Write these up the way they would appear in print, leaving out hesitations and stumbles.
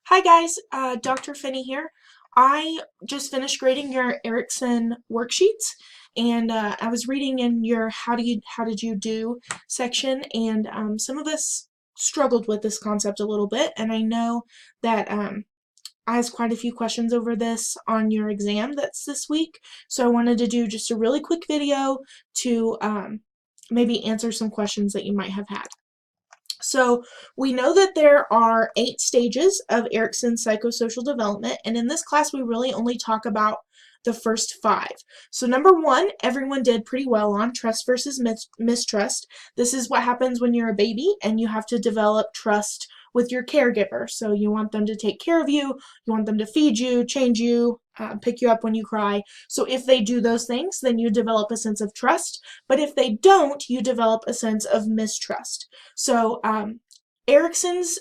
Hi guys, Dr. Finney here. I just finished grading your Erickson worksheets, and I was reading in your how did you do section, and some of us struggled with this concept a little bit, and I know that I asked quite a few questions over this on your exam that's this week, so I wanted to do just a really quick video to maybe answer some questions that you might have had. So we know that there are 8 stages of Erickson's psychosocial development, and in this class we really only talk about the first 5. So number 1, everyone did pretty well on trust versus mistrust. This is what happens when you're a baby and you have to develop trust with your caregiver. So you want them to take care of you, you want them to feed you, change you, pick you up when you cry. So if they do those things, then you develop a sense of trust. But if they don't, you develop a sense of mistrust. So Erickson's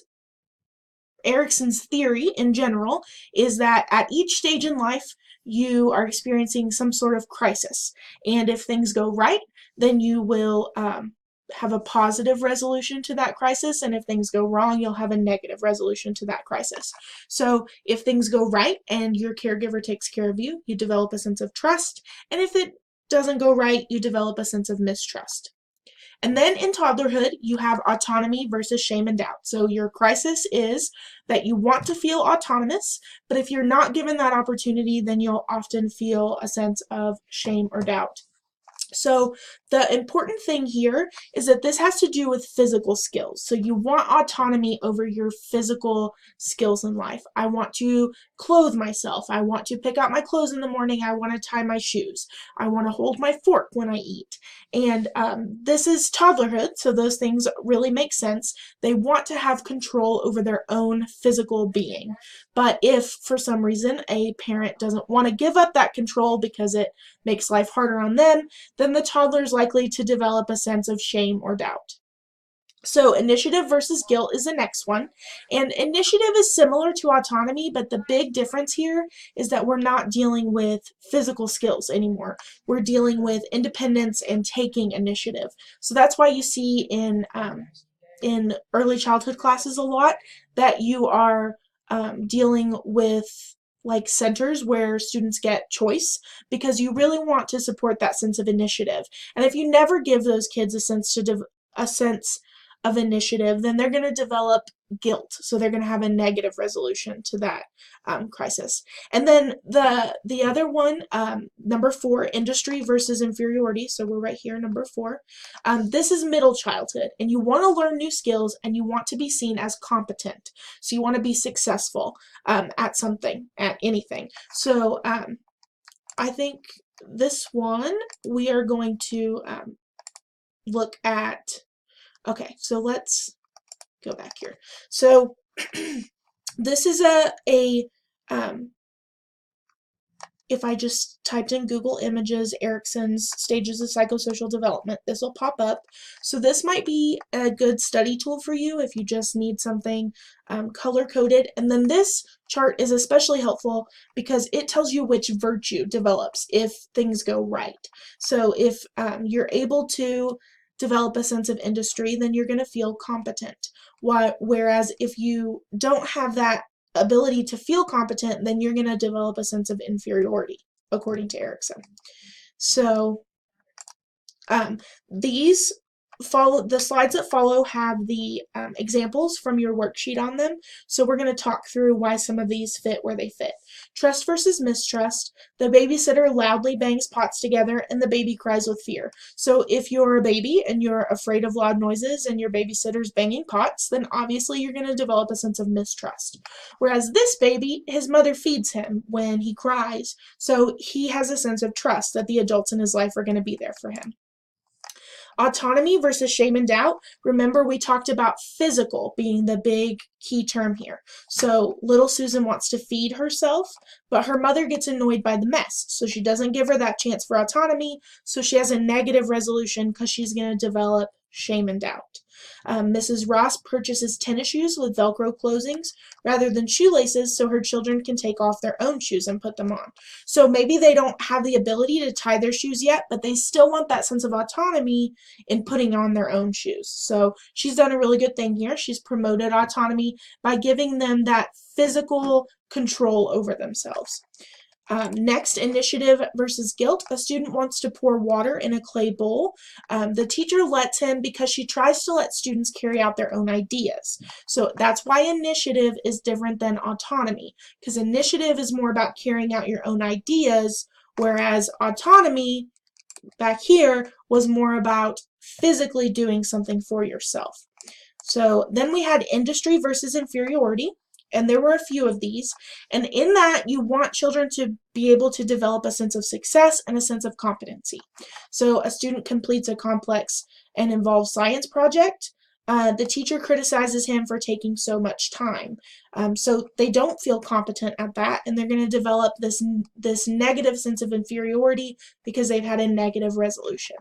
theory in general is that at each stage in life, you are experiencing some sort of crisis. And if things go right, then you will have a positive resolution to that crisis, and if things go wrong, you'll have a negative resolution to that crisis. So if things go right and your caregiver takes care of you, you develop a sense of trust, and if it doesn't go right, you develop a sense of mistrust. And then in toddlerhood, you have autonomy versus shame and doubt. So your crisis is that you want to feel autonomous, but if you're not given that opportunity, then you'll often feel a sense of shame or doubt. So the important thing here is that this has to do with physical skills. So you want autonomy over your physical skills in life. I want to clothe myself. I want to pick out my clothes in the morning. I want to tie my shoes. I want to hold my fork when I eat. And this is toddlerhood, so those things really make sense. They want to have control over their own physical being. But if, for some reason, a parent doesn't want to give up that control because it makes life harder on them, then the toddler is likely to develop a sense of shame or doubt. So initiative versus guilt is the next one. And initiative is similar to autonomy, but the big difference here is that we're not dealing with physical skills anymore. We're dealing with independence and taking initiative. So that's why you see in early childhood classes a lot that you are dealing with like centers where students get choice, because you really want to support that sense of initiative. And if you never give those kids a sense of initiative, then they're going to develop guilt. So they're going to have a negative resolution to that crisis. And then the other one, number 4, industry versus inferiority. So we're right here, number 4. This is middle childhood, and you want to learn new skills, and you want to be seen as competent. So you want to be successful at something, at anything. So I think this one we are going to look at. Okay, so let's go back here. So this is if I just typed in Google Images, Erickson's stages of psychosocial development, this will pop up. So this might be a good study tool for you if you just need something color-coded. And then this chart is especially helpful because it tells you which virtue develops if things go right. So if you're able to develop a sense of industry, then you're going to feel competent. Whereas if you don't have that ability to feel competent, then you're going to develop a sense of inferiority, according to Erickson. So the slides that follow have the examples from your worksheet on them. So we're going to talk through why some of these fit where they fit. Trust versus mistrust. The babysitter loudly bangs pots together and the baby cries with fear. So if you're a baby and you're afraid of loud noises and your babysitter's banging pots, then obviously you're going to develop a sense of mistrust. Whereas this baby, his mother feeds him when he cries, so he has a sense of trust that the adults in his life are going to be there for him. Autonomy versus shame and doubt. Remember, we talked about physical being the big key term here. So little Susan wants to feed herself, but her mother gets annoyed by the mess. So she doesn't give her that chance for autonomy. So she has a negative resolution because she's going to develop shame and doubt. Mrs. Ross purchases tennis shoes with Velcro closings rather than shoelaces so her children can take off their own shoes and put them on. So maybe they don't have the ability to tie their shoes yet, but they still want that sense of autonomy in putting on their own shoes. So she's done a really good thing here. She's promoted autonomy by giving them that physical control over themselves. Next, initiative versus guilt. A student wants to pour water in a clay bowl. The teacher lets him because she tries to let students carry out their own ideas. So that's why initiative is different than autonomy, because initiative is more about carrying out your own ideas, whereas autonomy back here was more about physically doing something for yourself. So then we had industry versus inferiority. And there were a few of these. And in that, you want children to be able to develop a sense of success and a sense of competency. So a student completes a complex and involved science project. The teacher criticizes him for taking so much time. So they don't feel competent at that, and they're going to develop this negative sense of inferiority because they've had a negative resolution.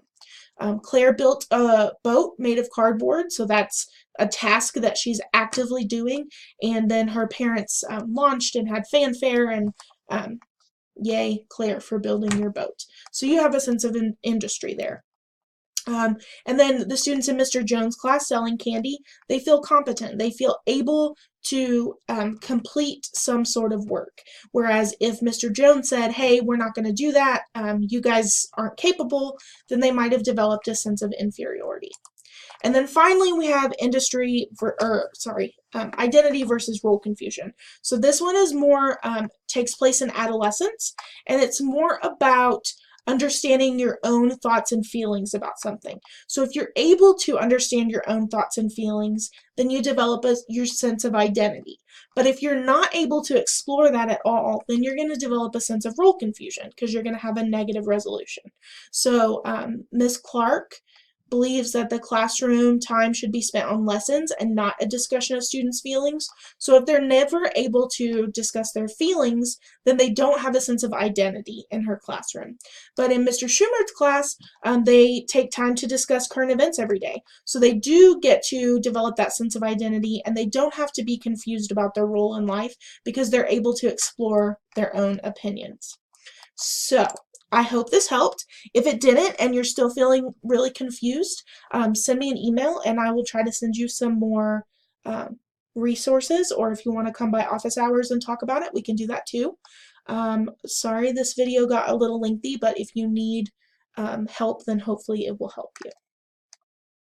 Claire built a boat made of cardboard, so that's a task that she's actively doing, and then her parents launched and had fanfare, and yay, Claire, for building your boat. So you have a sense of industry there. And then the students in Mr. Jones' class selling candy, they feel competent. They feel able to complete some sort of work. Whereas if Mr. Jones said, hey, we're not going to do that, you guys aren't capable, then they might have developed a sense of inferiority. And then finally, we have identity versus role confusion. So this one is more, takes place in adolescence, and it's more about understanding your own thoughts and feelings about something. So if you're able to understand your own thoughts and feelings, then you develop your sense of identity. But if you're not able to explore that at all, then you're going to develop a sense of role confusion because you're going to have a negative resolution. So Ms. Clark believes that the classroom time should be spent on lessons and not a discussion of students' feelings. So if they're never able to discuss their feelings, then they don't have a sense of identity in her classroom. But in Mr. Schumer's class, they take time to discuss current events every day. So they do get to develop that sense of identity, and they don't have to be confused about their role in life because they're able to explore their own opinions. So I hope this helped. If it didn't and you're still feeling really confused, send me an email and I will try to send you some more resources, or if you want to come by office hours and talk about it, we can do that too. Sorry this video got a little lengthy, but if you need help, then hopefully it will help you.